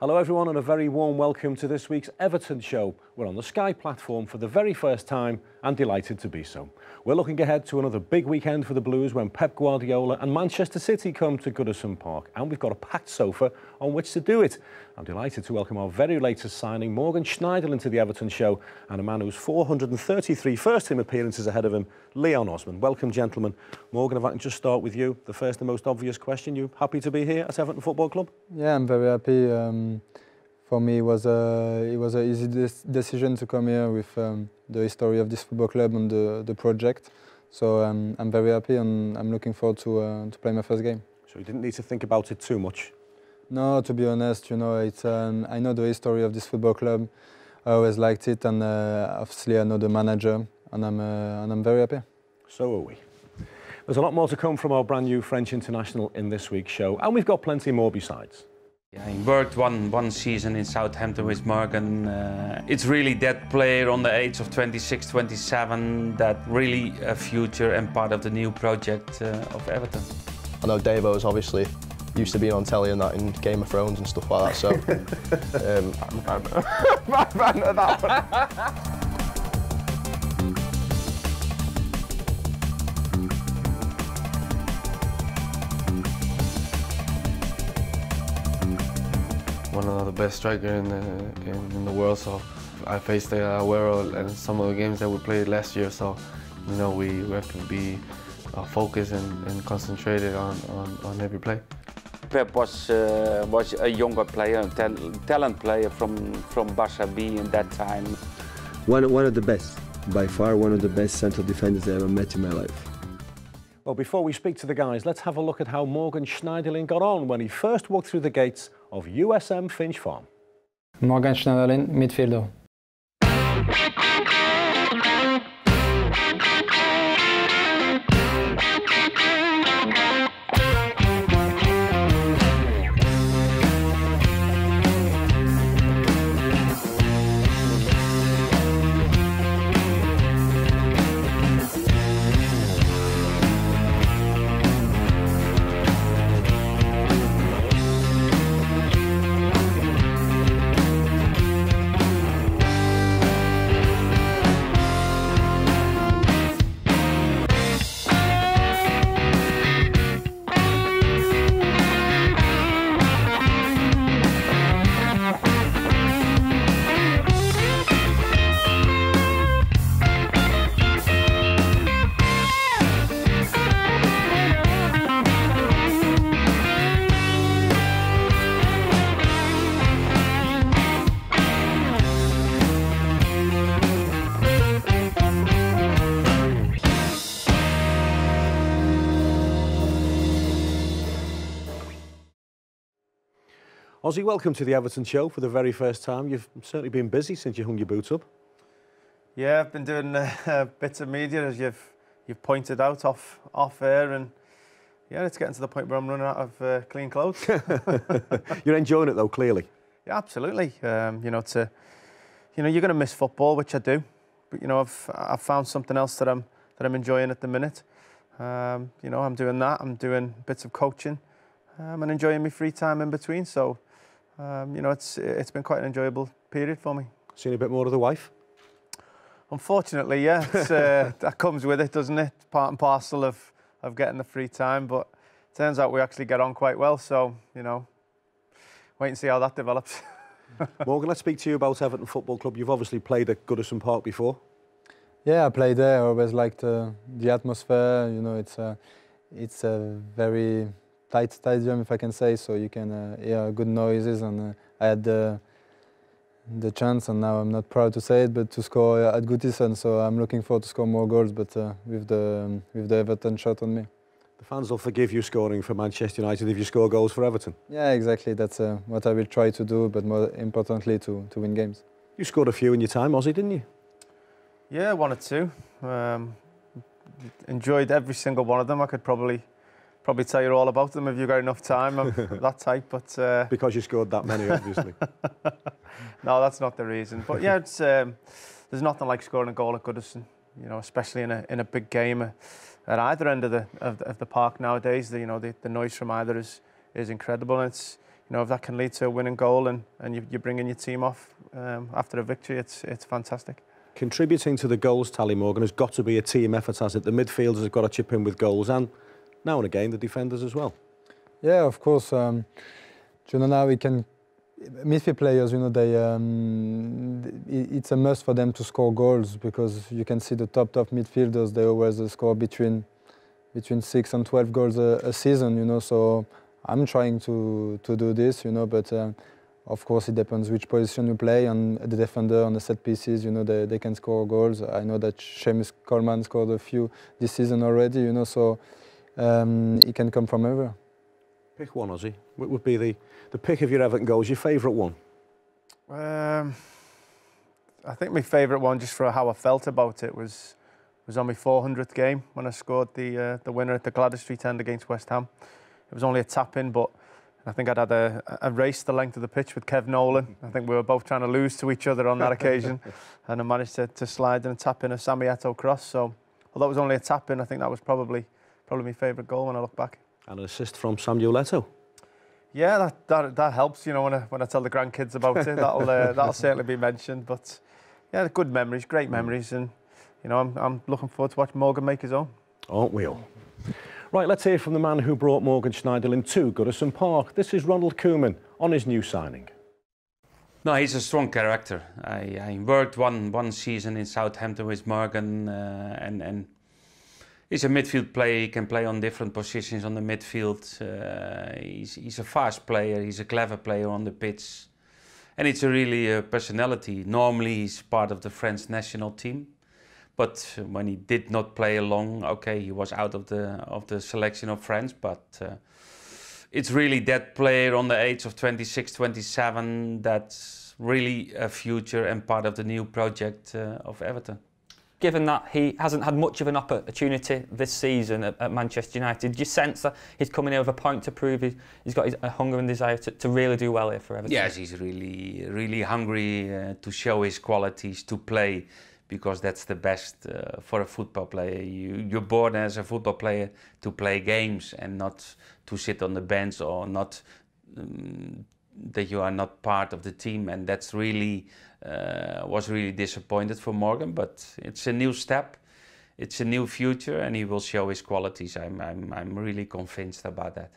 Hello everyone and a very warm welcome to this week's Everton show. We're on the Sky platform for the very first time and delighted to be so. We're looking ahead to another big weekend for the Blues when Pep Guardiola and Manchester City come to Goodison Park, and we've got a packed sofa on which to do it. I'm delighted to welcome our very latest signing, Morgan Schneiderlin, to the Everton show, and a man who's 433 first-team appearances ahead of him, Leon Osman. Welcome, gentlemen. Morgan, if I can just start with you, the first and most obvious question, you happy to be here at Everton Football Club? Yeah, I'm very happy. For me, it was an easy decision to come here with the history of this football club and the project. So I'm very happy and I'm looking forward to play my first game. So you didn't need to think about it too much? No, to be honest, you know, it's I know the history of this football club. I always liked it, and obviously I know the manager, and I'm very happy. So are we. There's a lot more to come from our brand new French international in this week's show, and we've got plenty more besides. Yeah, he worked one season in Southampton with Morgan. It's really that player on the age of 26, 27 that really a future and part of the new project of Everton. I know Davo's obviously used to being on telly and that in Game of Thrones and stuff like that, so I'm a fan of that one. One of the best strikers in the world, so I faced Aguero and some of the games that we played last year, so you know we have to be focused and concentrated on every play. Pep was a younger player, a talent player from Barca B in that time. One of the best, by far one of the best central defenders I ever met in my life. Well, before we speak to the guys, let's have a look at how Morgan Schneiderlin got on when he first walked through the gates of USM Finch Farm. Morgan Schneiderlin, midfielder. Ozzy, welcome to the Everton show for the very first time. You've certainly been busy since you hung your boots up. Yeah, I've been doing bits of media, as you've pointed out, off air, and yeah, it's getting to the point where I'm running out of clean clothes. You're enjoying it though, clearly. Yeah, absolutely. You know, you're going to miss football, which I do, but you know, I've found something else that I'm enjoying at the minute. You know, I'm doing that. I'm doing bits of coaching, and enjoying my free time in between. So. You know, it's been quite an enjoyable period for me. Seen a bit more of the wife? Unfortunately, yeah. That comes with it, doesn't it? Part and parcel of getting the free time. But it turns out we actually get on quite well. So, you know, wait and see how that develops. Morgan, let's speak to you about Everton Football Club. You've obviously played at Goodison Park before. Yeah, I played there. I always liked the atmosphere. You know, it's a very tight stadium, if I can say, so you can hear good noises, and I had the chance, and now I'm not proud to say it, but to score at Goodison, so I'm looking forward to score more goals, but with the Everton shirt on me. The fans will forgive you scoring for Manchester United if you score goals for Everton. Yeah, exactly. That's what I will try to do, but more importantly to win games. You scored a few in your time, Ozzy, didn't you? Yeah, one or two. Enjoyed every single one of them. I could probably tell you all about them if you've got enough time. I'm that type, but because you scored that many, obviously. No, that's not the reason. But yeah, it's there's nothing like scoring a goal at Goodison. You know, especially in a big game at either end of the park nowadays. The noise from either is incredible. And it's you know, if that can lead to a winning goal and you're bringing your team off after a victory, it's fantastic. Contributing to the goals tally, Morgan, has got to be a team effort, has it? The midfielders have got to chip in with goals, and now and again the defenders as well. Yeah, of course. You know, now we can midfield players. You know, it's a must for them to score goals, because you can see the top midfielders. They always score between 6 and 12 goals a season. You know, so I'm trying to do this. You know, but of course it depends which position you play, and the defender on the set pieces. You know, they can score goals. I know that Seamus Coleman scored a few this season already. You know, so it can come from everywhere. Pick one, Ozzy. What would be the pick of your Everton goals? Your favourite one? I think my favourite one, just for how I felt about it, was on my 400th game when I scored the winner at the Gladys Street end against West Ham. It was only a tap-in, but I think I'd had a race the length of the pitch with Kev Nolan. I think we were both trying to lose to each other on that occasion, and I managed to slide and tap in a Sammy Eto'o cross. So, although it was only a tap-in, I think that was probably my favourite goal when I look back. And an assist from Samuel Eto'o. Yeah, that helps. You know, when I tell the grandkids about it, that'll certainly be mentioned. But yeah, good memories, great memories, and you know, I'm looking forward to watching Morgan make his own. Aren't we all? Right, let's hear from the man who brought Morgan Schneiderlin to Goodison Park. This is Ronald Koeman on his new signing. No, he's a strong character. I worked one season in Southampton with Morgan, and he's a midfield player. He can play on different positions on the midfield. He's a fast player. He's a clever player on the pitch, and it's a really personality. Normally, he's part of the French national team, but when he did not play along, okay, he was out of the selection of France. But it's really that player on the age of 26, 27 that's really a future and part of the new project of Everton. Given that he hasn't had much of an opportunity this season at Manchester United, do you sense that he's coming here with a point to prove he's got a hunger and desire to really do well here for Everton? Yes, he's really hungry to show his qualities, to play, because that's the best for a football player. You're born as a football player to play games and not to sit on the bench, or not that you are not part of the team, and that's really was really disappointed for Morgan. But it's a new step, it's a new future, and he will show his qualities. I'm really convinced about that.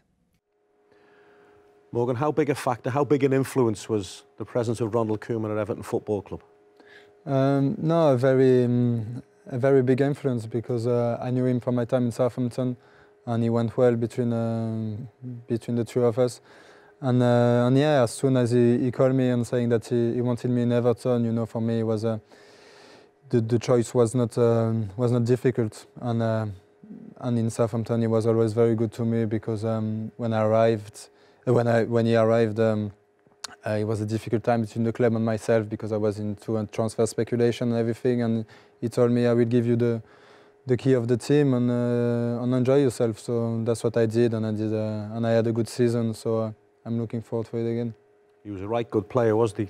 Morgan, how big a factor, how big an influence was the presence of Ronald Koeman at Everton Football Club? No, a very big influence, because I knew him from my time in Southampton, and he went well between the two of us. And yeah, as soon as he called me and saying that he wanted me in Everton, you know, for me it was the choice was not difficult. And in Southampton he was always very good to me, because when he arrived, it was a difficult time between the club and myself, because I was into transfer speculation and everything. And he told me, I will give you the key of the team, and enjoy yourself. So that's what I did, and I did, and I had a good season. So I'm looking forward to it again. He was a right good player, wasn't he?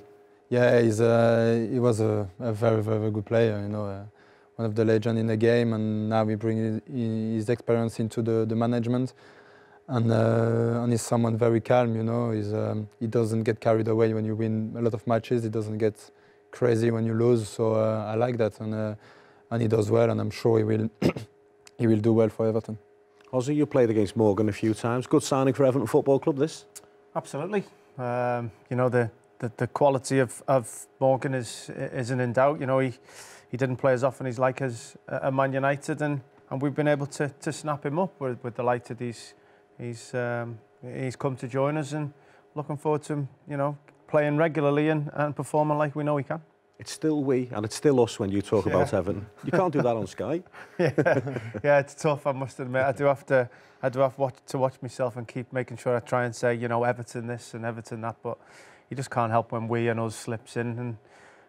Yeah, he was a very, very good player. You know, one of the legends in the game, and now we bring his experience into the management. And he's someone very calm, you know. He doesn't get carried away when you win a lot of matches. He doesn't get crazy when you lose. So I like that, and he does well, and I'm sure he will he will do well for Everton. Ozzy, you played against Morgan a few times. Good signing for Everton Football Club, this? Absolutely. You know, the quality of Morgan isn't in doubt. You know, he didn't play as often as like as a Man United, and we've been able to snap him up. We're delighted he's come to join us, and looking forward to him, you know, playing regularly and performing like we know he can. It's still we, and it's still us when you talk about Everton. You can't do that on Sky. Yeah, it's tough, I must admit. I do have to watch myself and keep making sure I try and say, you know, Everton this and Everton that, but you just can't help when we and us slips in, and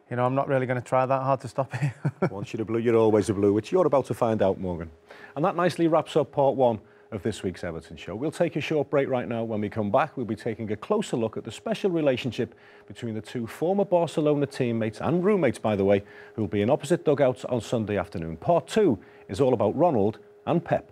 you know, I'm not really going to try that hard to stop it. Once you're a blue, you're always a blue, which you're about to find out, Morgan. And that nicely wraps up part one of this week's Everton show. We'll take a short break right now. When we come back, we'll be taking a closer look at the special relationship between the two former Barcelona teammates, and roommates, by the way, who will be in opposite dugouts on Sunday afternoon. Part two is all about Ronald and Pep.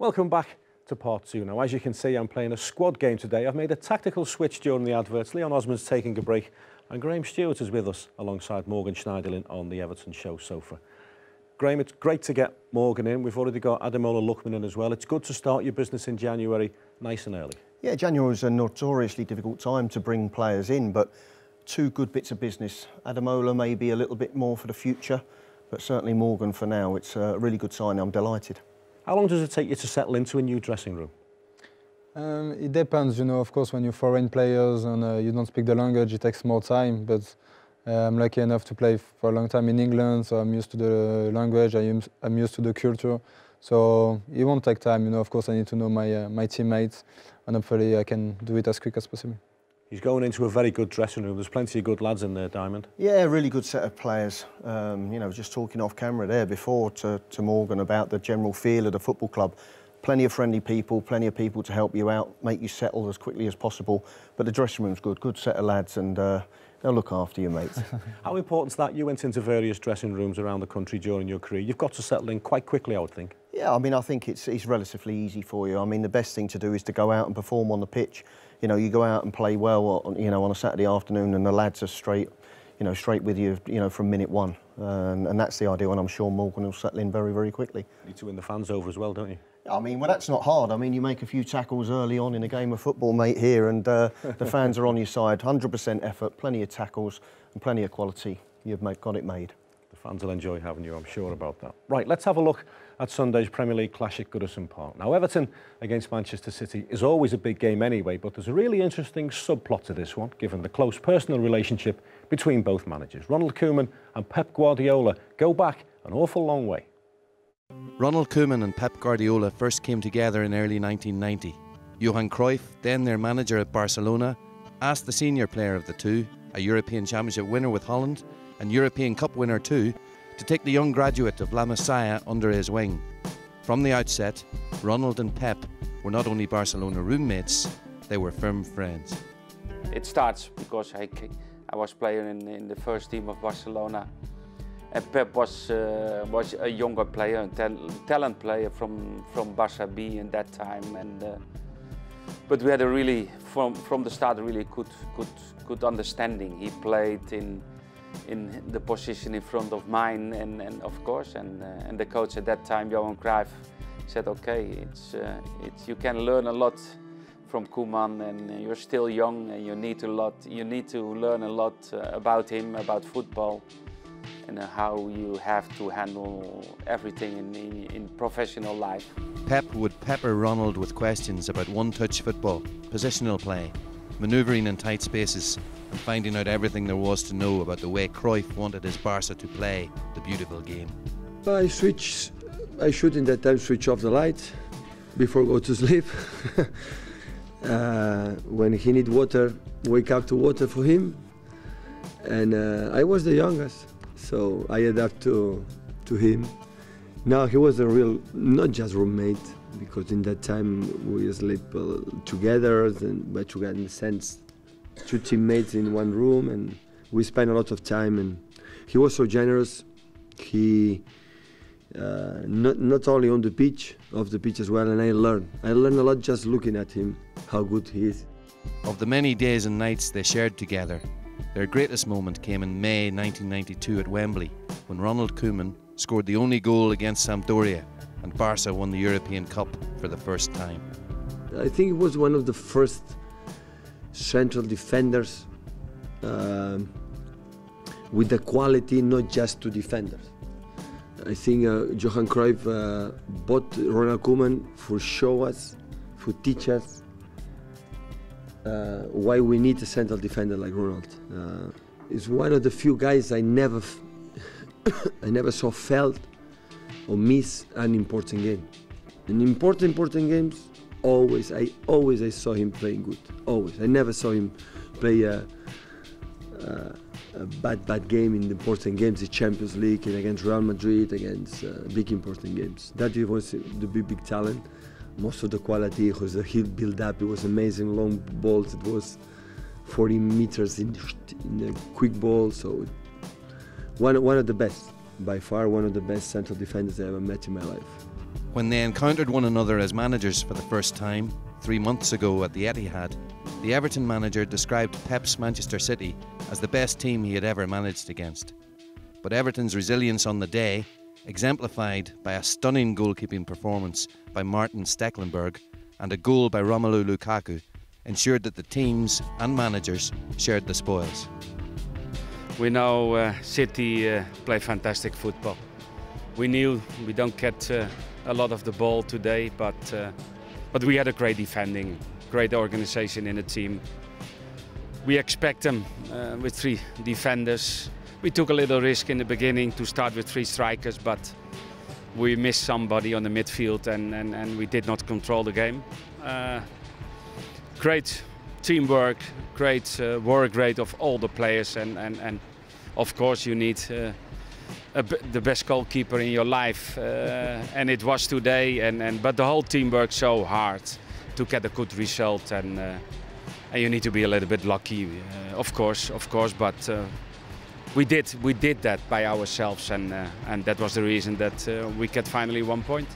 Welcome back to part two. Now, as you can see, I'm playing a squad game today. I've made a tactical switch during the adverts. Leon Osman's taking a break, and Graham Stuart is with us alongside Morgan Schneiderlin on the Everton show sofa. Graham, it's great to get Morgan in. We've already got Ademola Lookman in as well. It's good to start your business in January nice and early. Yeah, January is a notoriously difficult time to bring players in, but two good bits of business. Ademola may be a little bit more for the future, but certainly Morgan for now. It's a really good sign. I'm delighted. How long does it take you to settle into a new dressing room? It depends, you know, of course, when you're foreign players and you don't speak the language, it takes more time, but I'm lucky enough to play for a long time in England, so I'm used to the language, I'm used to the culture, so it won't take time, you know, of course I need to know my teammates, and hopefully I can do it as quick as possible. He's going into a very good dressing room. There's plenty of good lads in there, Diamond. Yeah, really good set of players. You know, just talking off camera there before to Morgan about the general feel of the football club. Plenty of friendly people, plenty of people to help you out, make you settle as quickly as possible. But the dressing room's good set of lads, and they'll look after you, mates. How important is that? You went into various dressing rooms around the country during your career. You've got to settle in quite quickly, I would think. Yeah, I mean, I think it's relatively easy for you. I mean, the best thing to do is to go out and perform on the pitch. You know, you go out and play well, you know, on a Saturday afternoon, and the lads are straight with you, you know, from minute one. And that's the ideal, and I'm sure Morgan will settle in very, very quickly. You need to win the fans over as well, don't you? I mean, well, that's not hard. I mean, you make a few tackles early on in a game of football, mate, here, and the fans are on your side. 100% effort, plenty of tackles, and plenty of quality. You've got it made. The fans will enjoy having you, I'm sure about that. Right, let's have a look at Sunday's Premier League clash at Goodison Park. Now, Everton against Manchester City is always a big game anyway, but there's a really interesting subplot to this one, given the close personal relationship between both managers. Ronald Koeman and Pep Guardiola go back an awful long way. Ronald Koeman and Pep Guardiola first came together in early 1990. Johan Cruyff, then their manager at Barcelona, asked the senior player of the two, a European Championship winner with Holland and European Cup winner too, to take the young graduate of La Masia under his wing. From the outset, Ronald and Pep were not only Barcelona roommates, they were firm friends. It starts because I was playing in the first team of Barcelona, and Pep was a younger player, a talent player from Barça B in that time, and but we had a really from the start a really good understanding. He played in the position in front of mine, and of course, and the coach at that time, Johan Cruyff, said, okay, you can learn a lot from Koeman, and you're still young, and you need to learn a lot about him, about football, and how you have to handle everything in professional life. Pep would pepper Ronald with questions about one-touch football, positional play, manoeuvring in tight spaces, and finding out everything there was to know about the way Cruyff wanted his Barca to play the beautiful game. I should in that time switch off the light before go to sleep. When he need water, wake up to water for him. And I was the youngest, so I adapt to him. Now he was a real, not just roommate, because in that time we sleep together, but together in the sense, two teammates in one room, and we spent a lot of time. And he was so generous. He not only on the pitch, off the pitch as well, and I learned a lot just looking at him, how good he is. Of the many days and nights they shared together, their greatest moment came in May 1992 at Wembley, when Ronald Koeman scored the only goal against Sampdoria, and Barca won the European Cup for the first time. I think he was one of the first central defenders with the quality not just to defenders. I think Johan Cruyff bought Ronald Koeman for show us, for teach us why we need a central defender like Ronald. He's one of the few guys I never saw felt or miss an important game. In important games, I saw him playing good. Always. I never saw him play a bad game in the important games, the Champions League and against Real Madrid, against big important games. That was the big talent. Most of the quality was the heel build up. It was amazing, long balls. It was 40 meters in a quick ball. So one of the best, by far one of the best central defenders I ever met in my life. When they encountered one another as managers for the first time, 3 months ago at the Etihad, the Everton manager described Pep's Manchester City as the best team he had ever managed against. But Everton's resilience on the day, exemplified by a stunning goalkeeping performance by Martin Stecklenburg and a goal by Romelu Lukaku, ensured that the teams and managers shared the spoils. We know City play fantastic football. We knew we don't get a lot of the ball today, but we had a great defending, great organisation in the team. We expect them with 3 defenders. We took a little risk in the beginning to start with 3 strikers, but we missed somebody on the midfield and we did not control the game. Great teamwork, great work rate of all the players, and of course you need the best goalkeeper in your life, and it was today. But the whole team worked so hard to get a good result, and you need to be a little bit lucky, of course. But we did that by ourselves, and that was the reason that we get finally 1 point.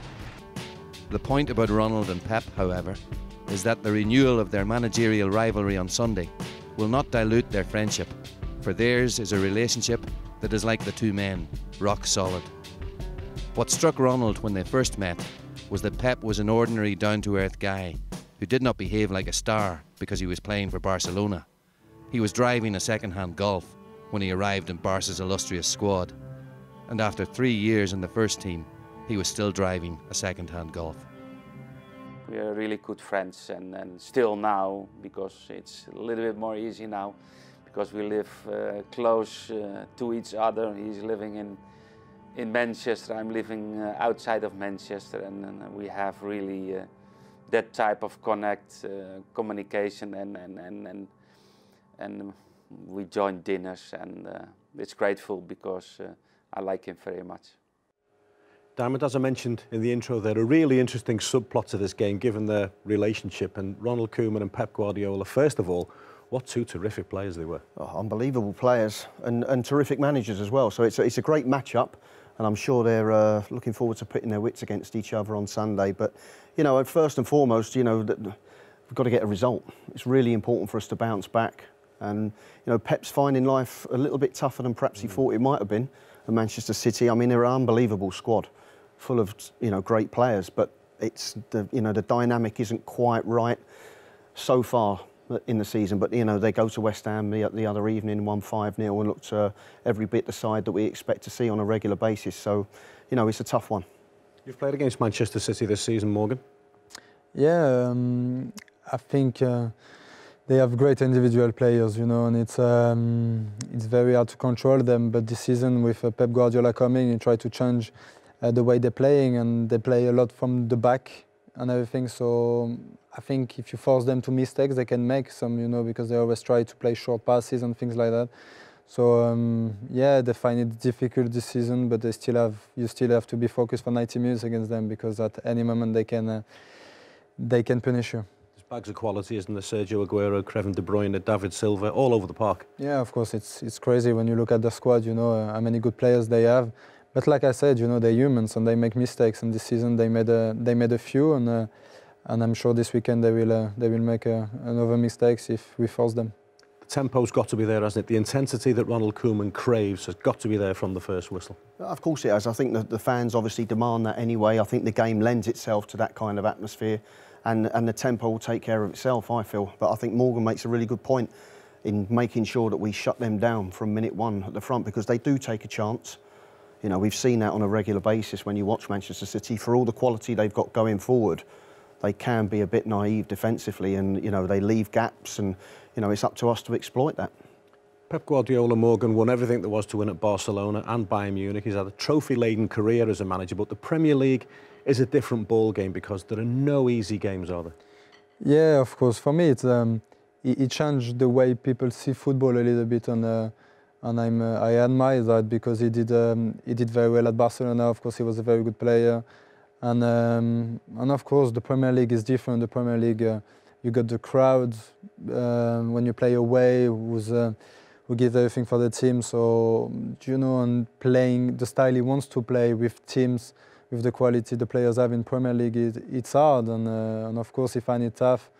The point about Ronald and Pep, however, is that the renewal of their managerial rivalry on Sunday will not dilute their friendship, for theirs is a relationship that is like the 2 men, rock solid. What struck Ronald when they first met was that Pep was an ordinary, down-to-earth guy who did not behave like a star because he was playing for Barcelona. He was driving a second-hand Golf when he arrived in Barca's illustrious squad, and after 3 years in the first team, he was still driving a second-hand Golf. We are really good friends, and still now, because it's a little bit more easy now, because we live close to each other. He's living in Manchester, I'm living outside of Manchester, and we have really that type of communication, and we join dinners, and it's grateful because I like him very much. Diamond, as I mentioned in the intro, there are really interesting subplots of this game given their relationship, and Ronald Koeman and Pep Guardiola. First of all, what 2 terrific players they were. Oh, unbelievable players and terrific managers as well. So it's a great match-up, and I'm sure they're looking forward to pitting their wits against each other on Sunday. But, you know, first and foremost, you know, we've got to get a result. It's really important for us to bounce back. And, you know, Pep's finding life a little bit tougher than perhaps he thought it might have been at Manchester City. I mean, they're an unbelievable squad, full of, you know, great players, but it's the dynamic isn't quite right so far in the season. But, you know, they go to West Ham the other evening, won 5-0, and looked every bit the side that we expect to see on a regular basis. So, you know, it's a tough one. You've played against Manchester City this season, Morgan. Yeah, I think they have great individual players, you know, and it's very hard to control them. But this season, with Pep Guardiola coming, he tried to change the way they're playing, and they play a lot from the back and everything. So I think if you force them to mistakes, they can make some, you know, because they always try to play short passes and things like that. So yeah, they find it difficult this season, but you still have to be focused for 90 minutes against them, because at any moment they can punish you. There's bags of quality, isn't there? Sergio Aguero, Kevin De Bruyne, David Silva, all over the park. Yeah, of course, it's crazy when you look at the squad, you know, how many good players they have. But like I said, you know, they're humans and they make mistakes. And this season they made a few, and I'm sure this weekend they will make another mistakes if we force them. The tempo's got to be there, hasn't it? The intensity that Ronald Koeman craves has got to be there from the first whistle. Of course it has. I think the fans obviously demand that anyway. I think the game lends itself to that kind of atmosphere, and the tempo will take care of itself, I feel. But I think Morgan makes a really good point in making sure that we shut them down from minute 1 at the front, because they do take a chance. You know, we've seen that on a regular basis when you watch Manchester City. For all the quality they've got going forward, they can be a bit naive defensively, and, you know, they leave gaps, and, you know, it's up to us to exploit that. Pep Guardiola, Morgan, won everything there was to win at Barcelona and Bayern Munich. He's had a trophy-laden career as a manager, but the Premier League is a different ball game because there are no easy games, are there? Yeah, of course. For me, it changed the way people see football a little bit, and I admire that, because he did very well at Barcelona. Of course, he was a very good player, and of course the Premier League is different. The Premier League, you got the crowd when you play away, who give everything for the team. So, you know, and playing the style he wants to play with teams with the quality the players have in Premier League, it's hard. And of course, he finds it tough.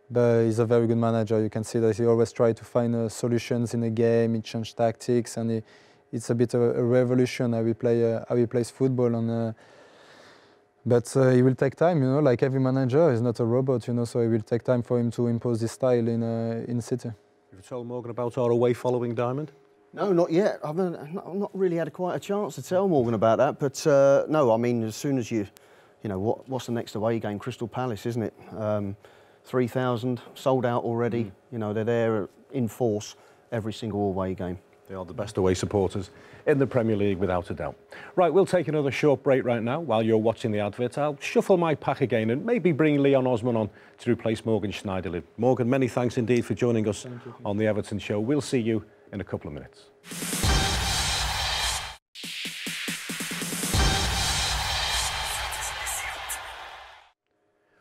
But he's a very good manager. You can see that he always tries to find solutions in the game. He changes tactics, and it's a bit of a revolution how he plays football. But it will take time, you know. Like every manager, he's not a robot, you know. So it will take time for him to impose his style in City. Have you told Morgan about our away following, Diamond? No, not yet. I've not really had quite a chance to tell Morgan about that. But no, I mean, as soon as you know, what's the next away game? Crystal Palace, isn't it? 3,000 sold out already. You know, they're there in force every single away game. They are the best away supporters in the Premier League, without a doubt. Right, we'll take another short break right now. While you're watching the advert, I'll shuffle my pack again and maybe bring Leon Osman on to replace Morgan Schneiderlin. Morgan, many thanks indeed for joining us on the Everton show. We'll see you in a couple of minutes.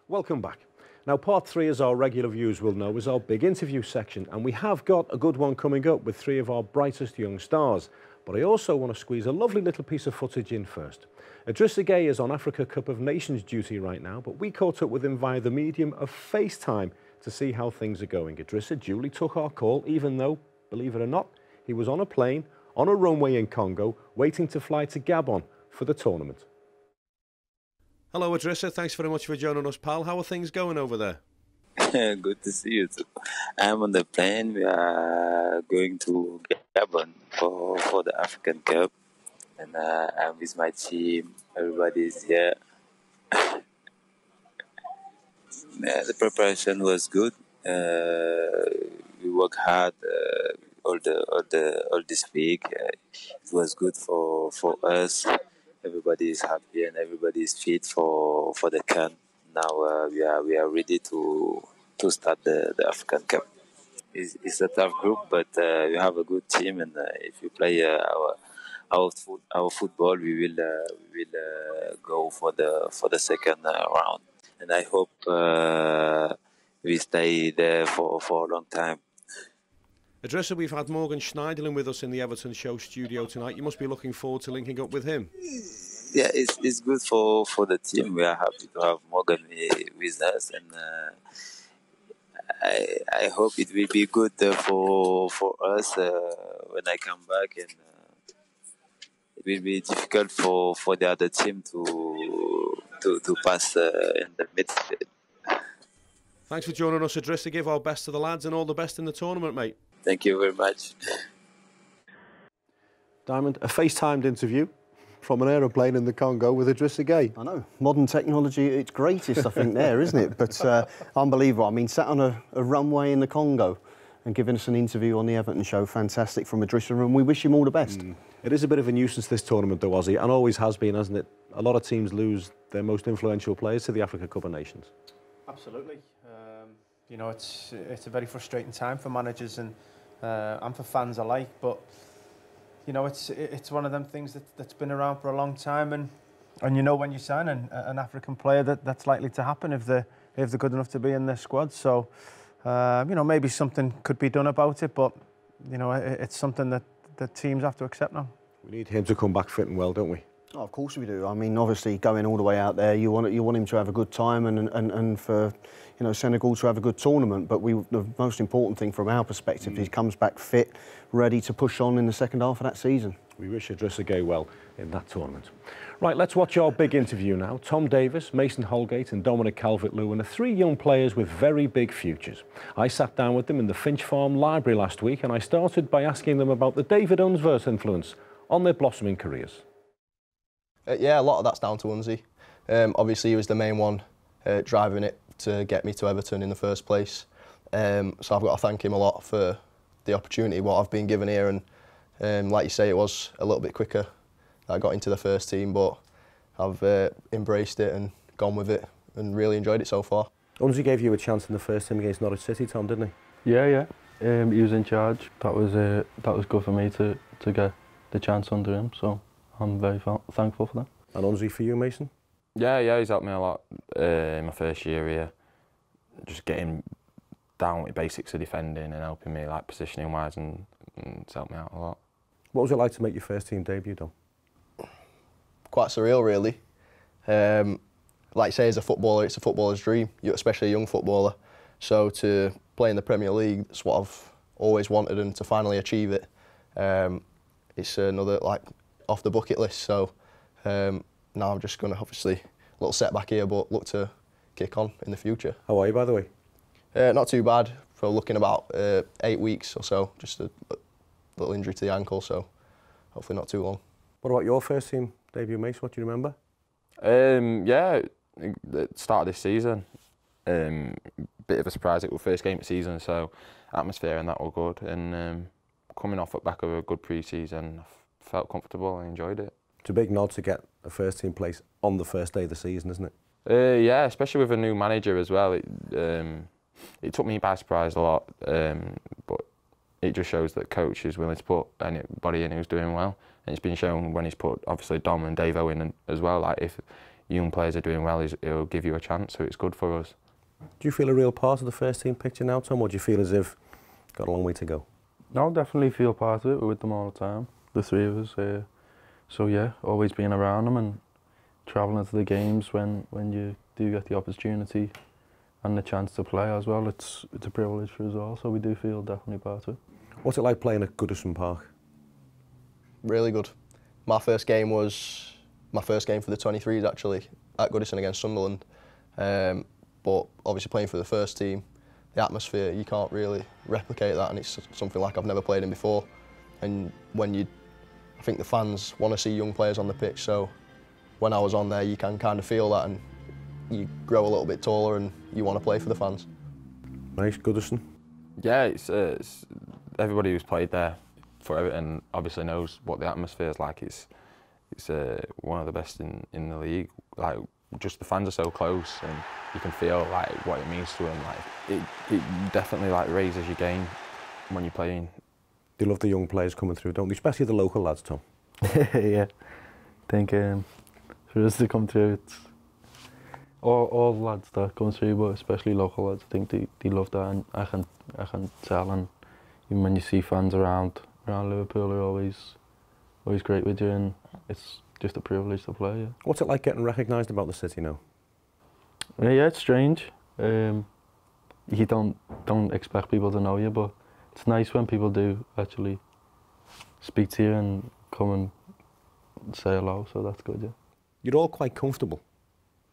Welcome back. Now, part 3, as our regular viewers will know, is our big interview section, and we have got a good one coming up with 3 of our brightest young stars. But I also want to squeeze a lovely little piece of footage in first. Idrissa Gueye is on Africa Cup of Nations duty right now, but we caught up with him via the medium of FaceTime to see how things are going. Idrissa duly took our call, even though, believe it or not, he was on a plane, on a runway in Congo, waiting to fly to Gabon for the tournament. Hello, Idrissa. Thanks very much for joining us, pal. How are things going over there? Good to see you too. I'm on the plane. We are going to Gabon for the African Cup. And I'm with my team. Everybody's here. The preparation was good. We worked hard all this week. It was good for us. Everybody is happy and everybody is fit for the CAN. Now we are ready to start the African Cup. It's a tough group, but we have a good team, and if we play our football, we will go for the second round. And I hope we stay there for a long time. Idrissa, we've had Morgan Schneiderlin with us in the Everton show studio tonight. You must be looking forward to linking up with him. Yeah, it's good for the team. We are happy to have Morgan with us, and I hope it will be good for us when I come back, and it will be difficult for the other team to pass in the midfield. Thanks for joining us, Idrissa. Give our best to the lads and all the best in the tournament, mate. Thank you very much. Diamond, a FaceTimed interview from an aeroplane in the Congo with Idrissa Gueye. I know, modern technology at its greatest, I think, there, isn't it? But unbelievable. I mean, sat on a runway in the Congo and giving us an interview on the Everton show. Fantastic from Idrissa, and we wish him all the best. It is a bit of a nuisance, this tournament, though, Ozzy, and always has been, hasn't it? A lot of teams lose their most influential players to the Africa Cup of Nations. Absolutely. You know, it's a very frustrating time for managers and for fans alike, but you know, it's one of them things that's been around for a long time, and you know, when you sign an African player, that's likely to happen if they're good enough to be in the squad. So you know, maybe something could be done about it, but you know, it's something that the teams have to accept now. We need him to come back fit and well, don't we? Oh, of course we do. I mean, obviously going all the way out there, you want him to have a good time and for, you know, Senegal to have a good tournament. But the most important thing from our perspective is he comes back fit, ready to push on in the second half of that season. We wish Idrissa Gueye well in that tournament. Right, let's watch our big interview now. Tom Davis, Mason Holgate and Dominic Calvert-Lewin are 3 young players with very big futures. I sat down with them in the Finch Farm Library last week, and I started by asking them about the David Unsworth influence on their blossoming careers. Yeah, a lot of that's down to Unsy. Obviously, he was the main one driving it to get me to Everton in the first place. So I've got to thank him a lot for the opportunity, what I've been given here. And like you say, it was a little bit quicker that I got into the first team, but I've embraced it and gone with it and really enjoyed it so far. Unsy gave you a chance in the first team against Norwich City, Tom, didn't he? Yeah. He was in charge. That was good for me to get the chance under him. So I'm very thankful for that. And Unsy for you, Mason? Yeah, he's helped me a lot in my first year here. Just getting down with basics of defending and helping me like positioning wise, and it's helped me out a lot. What was it like to make your first team debut, Dom? Quite surreal, really. Like I say, as a footballer, it's a footballer's dream, especially a young footballer. So to play in the Premier League, it's what I've always wanted, and to finally achieve it, it's another like off the bucket list. So now I'm just going to obviously a little setback here, but look to kick on in the future. How are you, by the way? Not too bad. For looking about 8 weeks or so, just a little injury to the ankle, so hopefully not too long. What about your first team debut, Mace? What do you remember? Yeah, the start of this season, bit of a surprise. It was first game of the season, so atmosphere and that were good. And coming off the back of a good pre-season, I felt comfortable and enjoyed it. It's a big nod to get a first team place on the first day of the season, isn't it? Yeah, especially with a new manager as well. It took me by surprise a lot, but it just shows that coach is willing to put anybody in who's doing well. And it's been shown when he's put obviously Dom and Davo in as well. Like if young players are doing well, he'll give you a chance. So it's good for us. Do you feel a real part of the first team picture now, Tom, or do you feel as if got a long way to go? No, definitely feel part of it. We're with them all the time, the three of us. So yeah, always being around them and travelling to the games when you do get the opportunity and the chance to play as well. It's a privilege for us all, so we do feel definitely part of it. What's it like playing at Goodison Park? Really good. My first game was my first game for the 23s actually, at Goodison against Sunderland. But obviously playing for the first team, the atmosphere, you can't really replicate that, and it's something like I've never played in before. And I think the fans want to see young players on the pitch, so when I was on there you can kind of feel that, and you grow a little bit taller and you want to play for the fans. Nice, Goodison. Yeah, it's everybody who's played there for Everton obviously knows what the atmosphere is like. It's one of the best in the league. Like, just the fans are so close, and you can feel like what it means to them. Like it definitely like raises your game when you're playing. They love the young players coming through, don't they? Especially the local lads, Tom. Yeah, I think for us to come through, it's all lads that come through, but especially local lads. I think they love that, and I can tell. And even when you see fans around Liverpool, are always great with you, and it's just a privilege to play. Yeah. What's it like getting recognised about the city now? Yeah, it's strange. You don't expect people to know you, but it's nice when people do actually speak to you and come and say hello. So that's good. Yeah. You're all quite comfortable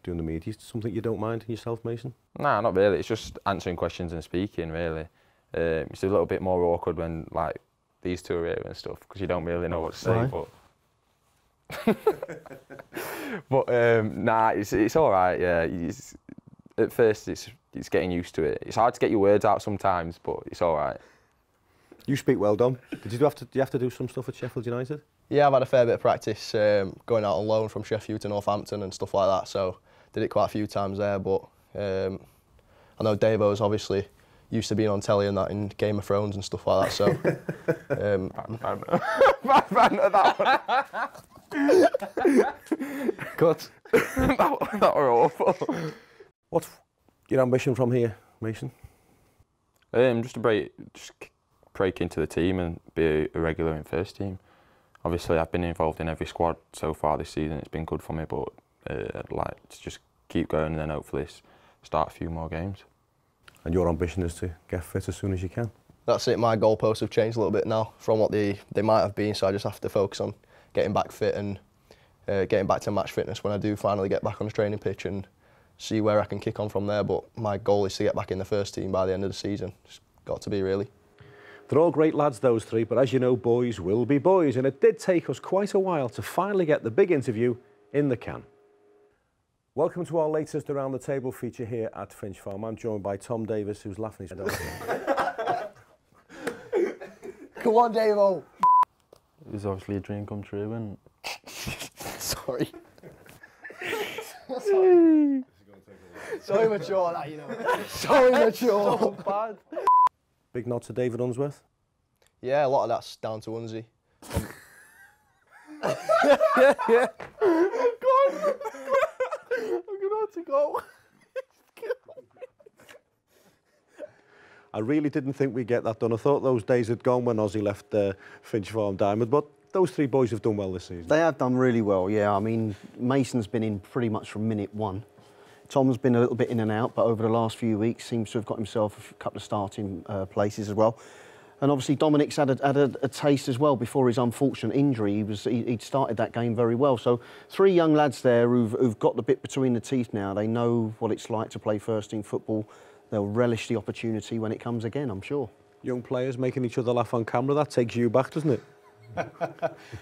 doing the media. Is it something you don't mind in yourself, Mason? Nah, not really. It's just answering questions and speaking, really. It's a little bit more awkward when like these two are here and stuff, because you don't really know what to say. Right. But nah, it's all right. Yeah, at first it's getting used to it. It's hard to get your words out sometimes, but it's all right. You speak well, Dom. Do you have to do some stuff at Sheffield United? Yeah, I've had a fair bit of practice going out on loan from Sheffield to Northampton and stuff like that. So did it quite a few times there. But I know Davo's obviously used to being on telly and that in Game of Thrones and stuff like that. So bad fan of that one. Good. that were awful. What's your ambition from here, Mason? Just break into the team and be a regular in first team. Obviously, I've been involved in every squad so far this season. It's been good for me, but I'd like to just keep going and then hopefully start a few more games. And your ambition is to get fit as soon as you can? That's it. My goalposts have changed a little bit now from what they might have been, so I just have to focus on getting back fit and getting back to match fitness when I do finally get back on the training pitch and see where I can kick on from there. But my goal is to get back in the first team by the end of the season. It's got to be, really. They're all great lads, those three, but as you know, boys will be boys, and it did take us quite a while to finally get the big interview in the can. Welcome to our latest Around the Table feature here at Finch Farm. I'm joined by Tom Davis, who's laughing his head off. Come on, Davo! It was obviously a dream come true, and Sorry. Sorry. So immature, that, you know. So immature. so bad. Big nod to David Unsworth. Yeah, a lot of that's down to Unsy. yeah. Go on. I'm gonna have to go. I really didn't think we'd get that done. I thought those days had gone when Ozzy left Finch Farm Diamond, but those three boys have done well this season. They have done really well, yeah. I mean, Mason's been in pretty much from minute one. Tom's been a little bit in and out, but over the last few weeks seems to have got himself a couple of starting places as well. And obviously Dominic's had a taste as well before his unfortunate injury. He'd started that game very well. So three young lads there who've got the bit between the teeth now. They know what it's like to play first-team football. They'll relish the opportunity when it comes again, I'm sure. Young players making each other laugh on camera, that takes you back, doesn't it?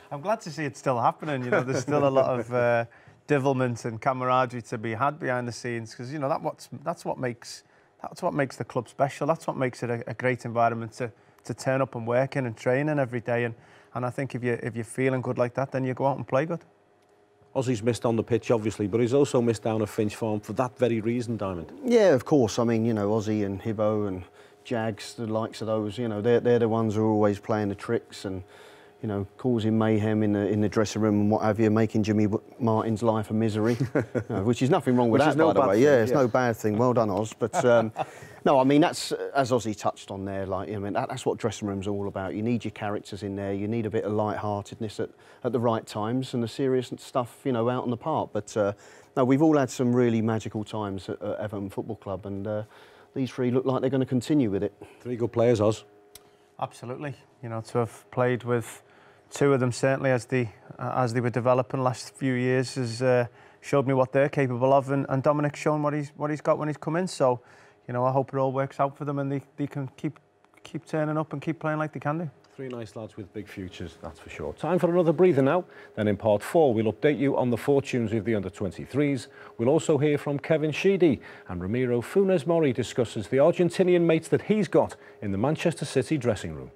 I'm glad to see it still happening. You know, there's still a lot of devilment and camaraderie to be had behind the scenes, because you know that's what makes the club special. That's what makes it a great environment to turn up and work in and train in every day. And I think if you're feeling good like that, then you go out and play good. Ozzy's missed on the pitch, obviously, but he's also missed down at Finch Farm for that very reason, Diamond. Yeah, of course. I mean, you know, Ozzy and Hibbo and Jags, the likes of those, you know, they're the ones who are always playing the tricks and, you know, causing mayhem in the dressing room and what have you, making Jimmy Martin's life a misery, you know, which is nothing wrong with that, by the way. Yeah, it's no bad thing. Well done, Oz. But no, I mean, that's, as Ozzy touched on there, like, I mean, that's what dressing rooms are all about. You need your characters in there. You need a bit of light-heartedness at the right times and the serious stuff, you know, out on the park. But no, we've all had some really magical times at Everton Football Club, and these three look like they're going to continue with it. Three good players, Oz. Absolutely. You know, to have played with two of them, certainly as they were developing the last few years, has showed me what they're capable of, and Dominic's shown what he's got when he's come in. So, you know, I hope it all works out for them and they can keep turning up and keep playing like they can do. Three nice lads with big futures, that's for sure. Time for another breather now. Then in part 4, we'll update you on the fortunes of the under-23s. We'll also hear from Kevin Sheedy, and Ramiro Funes Mori discusses the Argentinian mates that he's got in the Manchester City dressing room.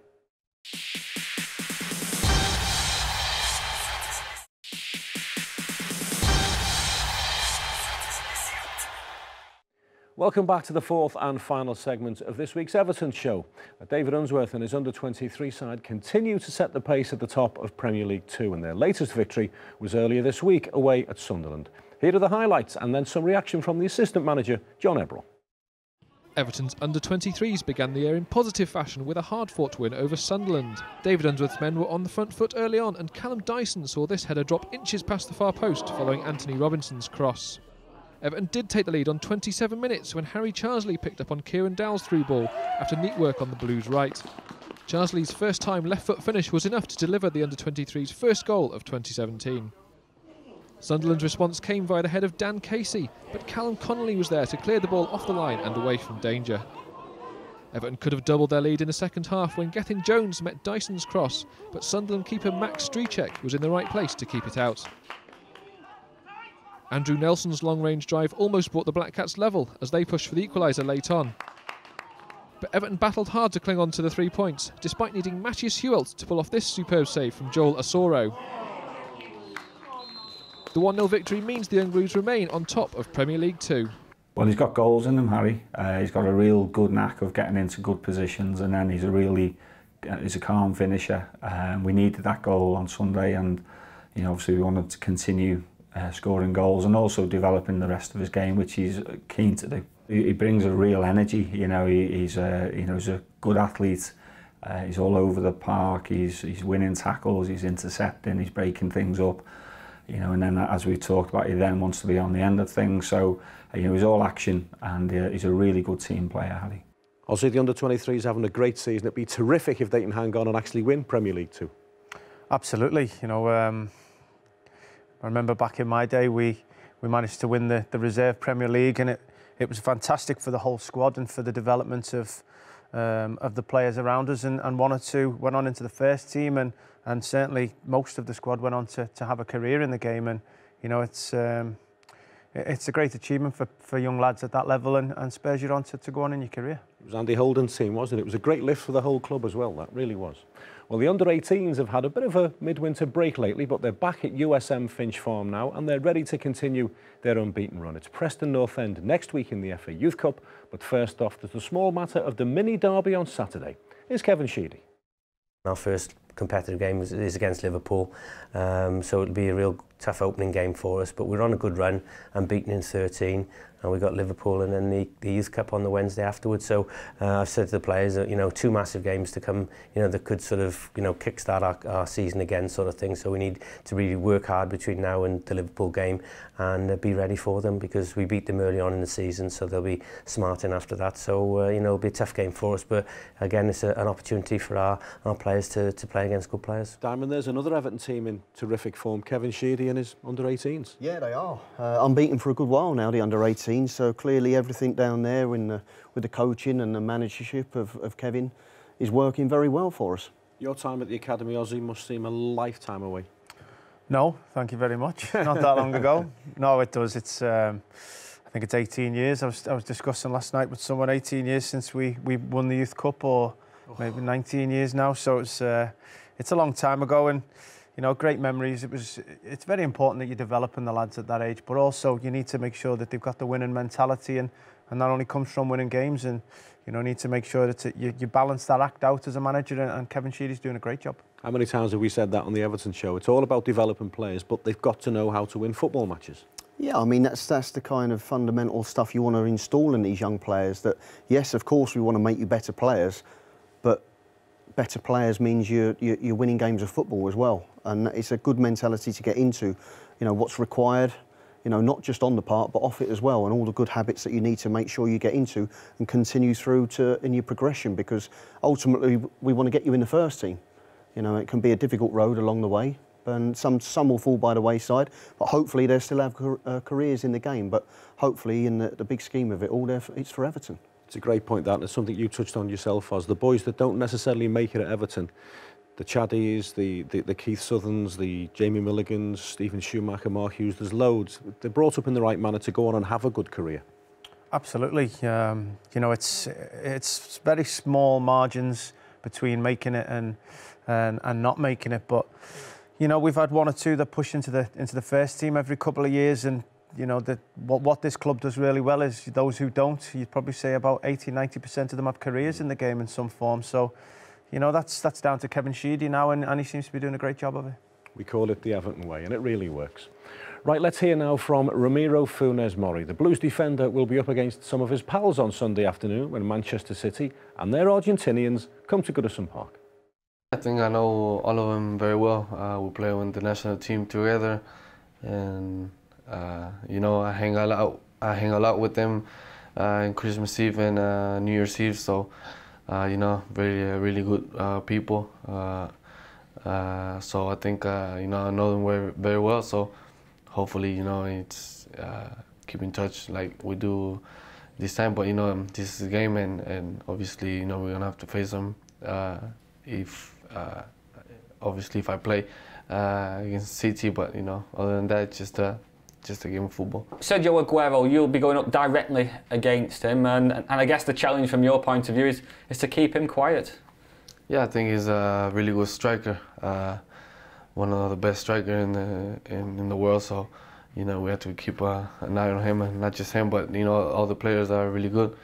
Welcome back to the fourth and final segment of this week's Everton show. David Unsworth and his under-23 side continue to set the pace at the top of Premier League 2, and their latest victory was earlier this week away at Sunderland. Here are the highlights and then some reaction from the assistant manager, John Ebbrell. Everton's under-23s began the year in positive fashion with a hard-fought win over Sunderland. David Unsworth's men were on the front foot early on, and Callum Dyson saw this header drop inches past the far post following Anthony Robinson's cross. Everton did take the lead on 27 minutes when Harry Charsley picked up on Kieran Dowell's through ball after neat work on the Blues' right. Charsley's first-time left-foot finish was enough to deliver the under-23's first goal of 2017. Sunderland's response came via the head of Dan Casey, but Callum Connolly was there to clear the ball off the line and away from danger. Everton could have doubled their lead in the second half when Gethin Jones met Dyson's cross, but Sunderland keeper Max Strycek was in the right place to keep it out. Andrew Nelson's long-range drive almost brought the Black Cats level as they pushed for the equaliser late on. But Everton battled hard to cling on to the 3 points, despite needing Matthias Huelt to pull off this superb save from Joel Asoro. The 1-0 victory means the Young Blues remain on top of Premier League 2. Well, he's got goals in him, Harry. He's got a real good knack of getting into good positions, and then he's a calm finisher. We needed that goal on Sunday, and you know, obviously we wanted to continue scoring goals and also developing the rest of his game, which he's keen to do. He brings a real energy. You know, he's a good athlete. He's all over the park. He's winning tackles. He's intercepting. He's breaking things up. You know, and then as we talked about, he then wants to be on the end of things. So you know, he's all action, and he's a really good team player, Harry. Also, the under-23s having a great season. It'd be terrific if they can hang on and actually win Premier League 2. Absolutely. You know. I remember back in my day, we managed to win the reserve Premier League, and it was fantastic for the whole squad and for the development of the players around us. And one or two went on into the first team, and certainly most of the squad went on to have a career in the game. And you know, it's a great achievement for young lads at that level, and spurs you on to go on in your career. It was Andy Holden's team, wasn't it? It was a great lift for the whole club as well, that really was. Well, the under-18s have had a bit of a midwinter break lately, but they're back at USM Finch Farm now, and they're ready to continue their unbeaten run. It's Preston North End next week in the FA Youth Cup, but first off, there's the small matter of the mini derby on Saturday. Here's Kevin Sheedy. Our first competitive game is against Liverpool, so it'll be a real tough opening game for us, but we're on a good run, unbeaten in 13, and we've got Liverpool and then the Youth Cup on the Wednesday afterwards. So I've said to the players that, you know, 2 massive games to come, you know, that could sort of, you know, kickstart our season again, sort of thing. So we need to really work hard between now and the Liverpool game and be ready for them, because we beat them early on in the season, so they'll be smarting after that. So you know, it'll be a tough game for us, but again, it's an opportunity for our players to play against good players. Diamond, there's another Everton team in terrific form, Kevin Sheedy and his under-18s. Yeah, they are. Unbeaten for a good while now, the under-18s, so clearly everything down there with the coaching and the managership of Kevin is working very well for us. Your time at the Academy Aussie must seem a lifetime away. No, thank you very much. Not that long ago. No, it does. It's I think it's 18 years. I was discussing last night with someone, 18 years since we won the Youth Cup, or maybe 19 years now. So it's a long time ago, and you know, great memories. It's very important that you're developing the lads at that age, but also you need to make sure that they've got the winning mentality, and that only comes from winning games. And you know, need to make sure that you balance that act out as a manager, and Kevin Sheedy's doing a great job. How many times have we said that on the Everton show? It's all about developing players, but they've got to know how to win football matches. Yeah, I mean, that's the kind of fundamental stuff you want to install in these young players, that yes, of course we want to make you better players, but better players means you're winning games of football as well, and it's a good mentality to get into. You know, what's required, you know, not just on the park but off it as well, and all the good habits that you need to make sure you get into and continue through in your progression, because ultimately we want to get you in the first team. You know, it can be a difficult road along the way, and some will fall by the wayside, but hopefully they still have careers in the game. But hopefully, in the big scheme of it all, it's for Everton. It's a great point, that, and it's something you touched on yourself, Oz. The boys that don't necessarily make it at Everton, the Chaddies, the Keith Southerns, the Jamie Milligans, Stephen Schumacher, Mark Hughes, there's loads. They're brought up in the right manner to go on and have a good career. Absolutely. You know, it's very small margins between making it and not making it, but you know, we've had 1 or 2 that push into the first team every couple of years, and you know, what this club does really well is those who don't, you'd probably say about 80–90% of them have careers in the game in some form. So you know, that's down to Kevin Sheedy now, and he seems to be doing a great job of it. We call it the Everton way, and it really works. Right, let's hear now from Ramiro Funes Mori. The Blues defender will be up against some of his pals on Sunday afternoon when Manchester City and their Argentinians come to Goodison Park. I think I know all of them very well. We play with the national team together, and you know, I hang a lot with them in Christmas Eve and New Year's Eve. So you know, really good people. So I think you know, I know them very well. So hopefully, you know, it's keep in touch like we do this time. But you know, this is a game, and obviously, you know, we're gonna have to face them obviously if I play against City. But you know, other than that, just a game of football. Sergio Aguero, you'll be going up directly against him, and I guess the challenge from your point of view is to keep him quiet. Yeah, I think he's a really good striker, one of the best strikers in the world. So you know, we have to keep an eye on him, and not just him, but you know, all the players are really good.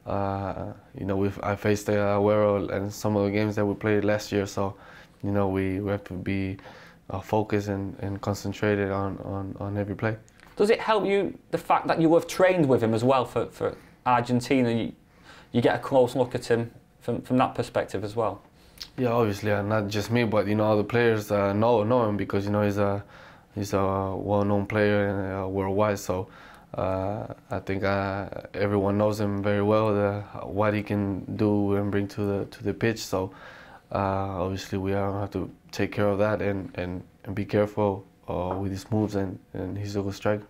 You know, I faced Aguero in some of the games that we played last year, so you know, we have to be focused and concentrated on every play. Does it help you, the fact that you have trained with him as well for Argentina? You get a close look at him from that perspective as well? Yeah, obviously, not just me, but you know, all the players know him, because you know, he's a well-known player worldwide. So I think everyone knows him very well, what he can do and bring to the pitch. So obviously, we have to take care of that and be careful with his moves, and he's a good striker.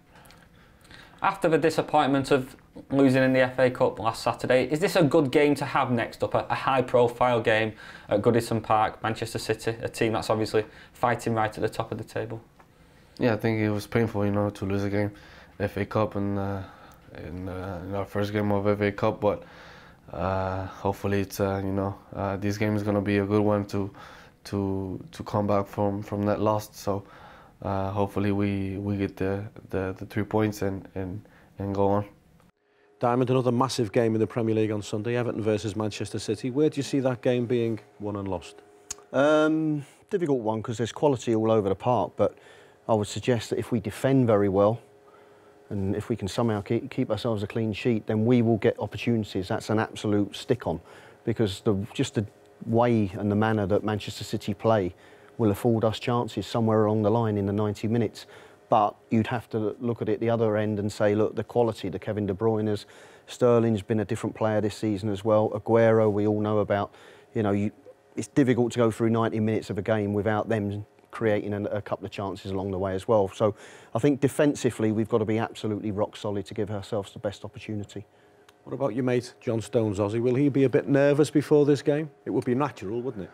After the disappointment of losing in the FA Cup last Saturday, is this a good game to have next up? A high-profile game at Goodison Park, Manchester City, a team that's obviously fighting right at the top of the table. Yeah, I think it was painful, you know, to lose a game, FA Cup, and in our first game of FA Cup. But hopefully, it's you know, this game is going to be a good one to come back from that loss. So hopefully we get the 3 points and go on. Diamond, another massive game in the Premier League on Sunday, Everton versus Manchester City. Where do you see that game being won and lost? difficult one because there's quality all over the park, but I would suggest that if we defend very well and if we can somehow keep ourselves a clean sheet, then we will get opportunities. That's an absolute stick-on, because just the way and the manner that Manchester City play will afford us chances somewhere along the line in the 90 minutes. But you'd have to look at it the other end and say, look, the quality, the Kevin De Bruyne's, Sterling's been a different player this season as well. Aguero, we all know about. You know, it's difficult to go through 90 minutes of a game without them creating a couple of chances along the way as well. So I think defensively we've got to be absolutely rock solid to give ourselves the best opportunity. What about your mate John Stones, Ozzy? Will he be a bit nervous before this game? It would be natural, wouldn't it?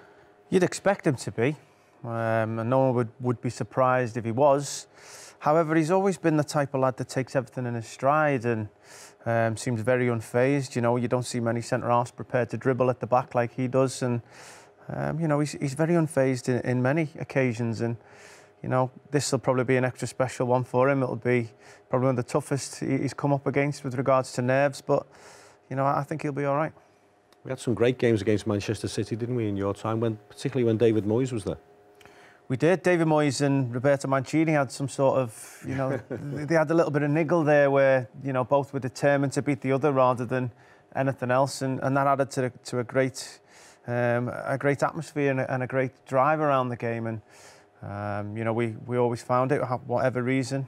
You'd expect him to be, and no one would be surprised if he was. However, he's always been the type of lad that takes everything in his stride and seems very unfazed. You know, you don't see many centre-halves prepared to dribble at the back like he does, and you know, he's very unfazed in many occasions. And you know, this will probably be an extra special one for him. It'll be probably one of the toughest he's come up against with regards to nerves, but you know, I think he'll be all right. We had some great games against Manchester City, didn't we, in your time, particularly when David Moyes was there? We did. David Moyes and Roberto Mancini had some sort of, you know, they had a little bit of niggle there where, you know, both were determined to beat the other rather than anything else, and that added to a great atmosphere and a great drive around the game. And you know, we always found it, whatever reason,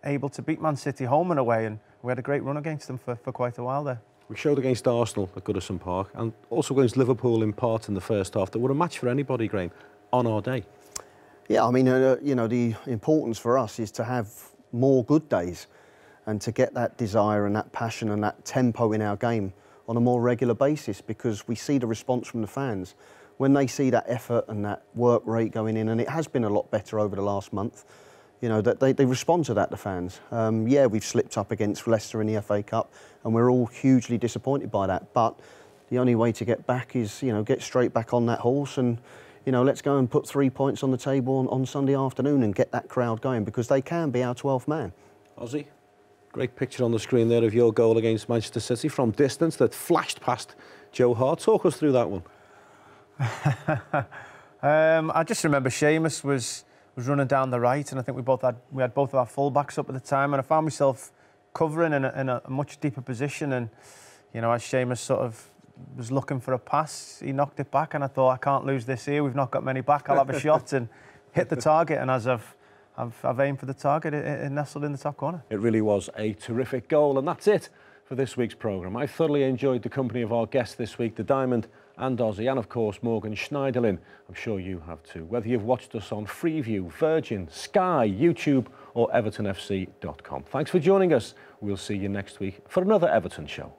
able to beat Man City home and away, and we had a great run against them for quite a while there. We showed against Arsenal at Goodison Park and also against Liverpool in part in the first half that were a match for anybody, Graham, on our day. Yeah, I mean, you know, the importance for us is to have more good days and to get that desire and that passion and that tempo in our game on a more regular basis, because we see the response from the fans. When they see that effort and that work rate going in, and it has been a lot better over the last month, you know, that they respond to that, the fans. Yeah, we've slipped up against Leicester in the FA Cup and we're all hugely disappointed by that, but the only way to get back is, you know, get straight back on that horse and, you know, let's go and put 3 points on the table on Sunday afternoon and get that crowd going, because they can be our 12th man. Ozzy, great picture on the screen there of your goal against Manchester City from distance that flashed past Joe Hart. Talk us through that one. I just remember Seamus was running down the right, and I think we had both of our full-backs up at the time, and I found myself covering in a much deeper position, and you know, as Seamus sort of was looking for a pass, he knocked it back, and I thought, I can't lose this here, we've not got many back, I'll have a shot, and hit the target, and as I've aimed for the target, it nestled in the top corner. It really was a terrific goal, and that's it for this week's programme. I thoroughly enjoyed the company of our guests this week, the Diamond and Ozzy, and of course Morgan Schneiderlin. I'm sure you have too. Whether you've watched us on Freeview, Virgin, Sky, YouTube or evertonfc.com. Thanks for joining us. We'll see you next week for another Everton show.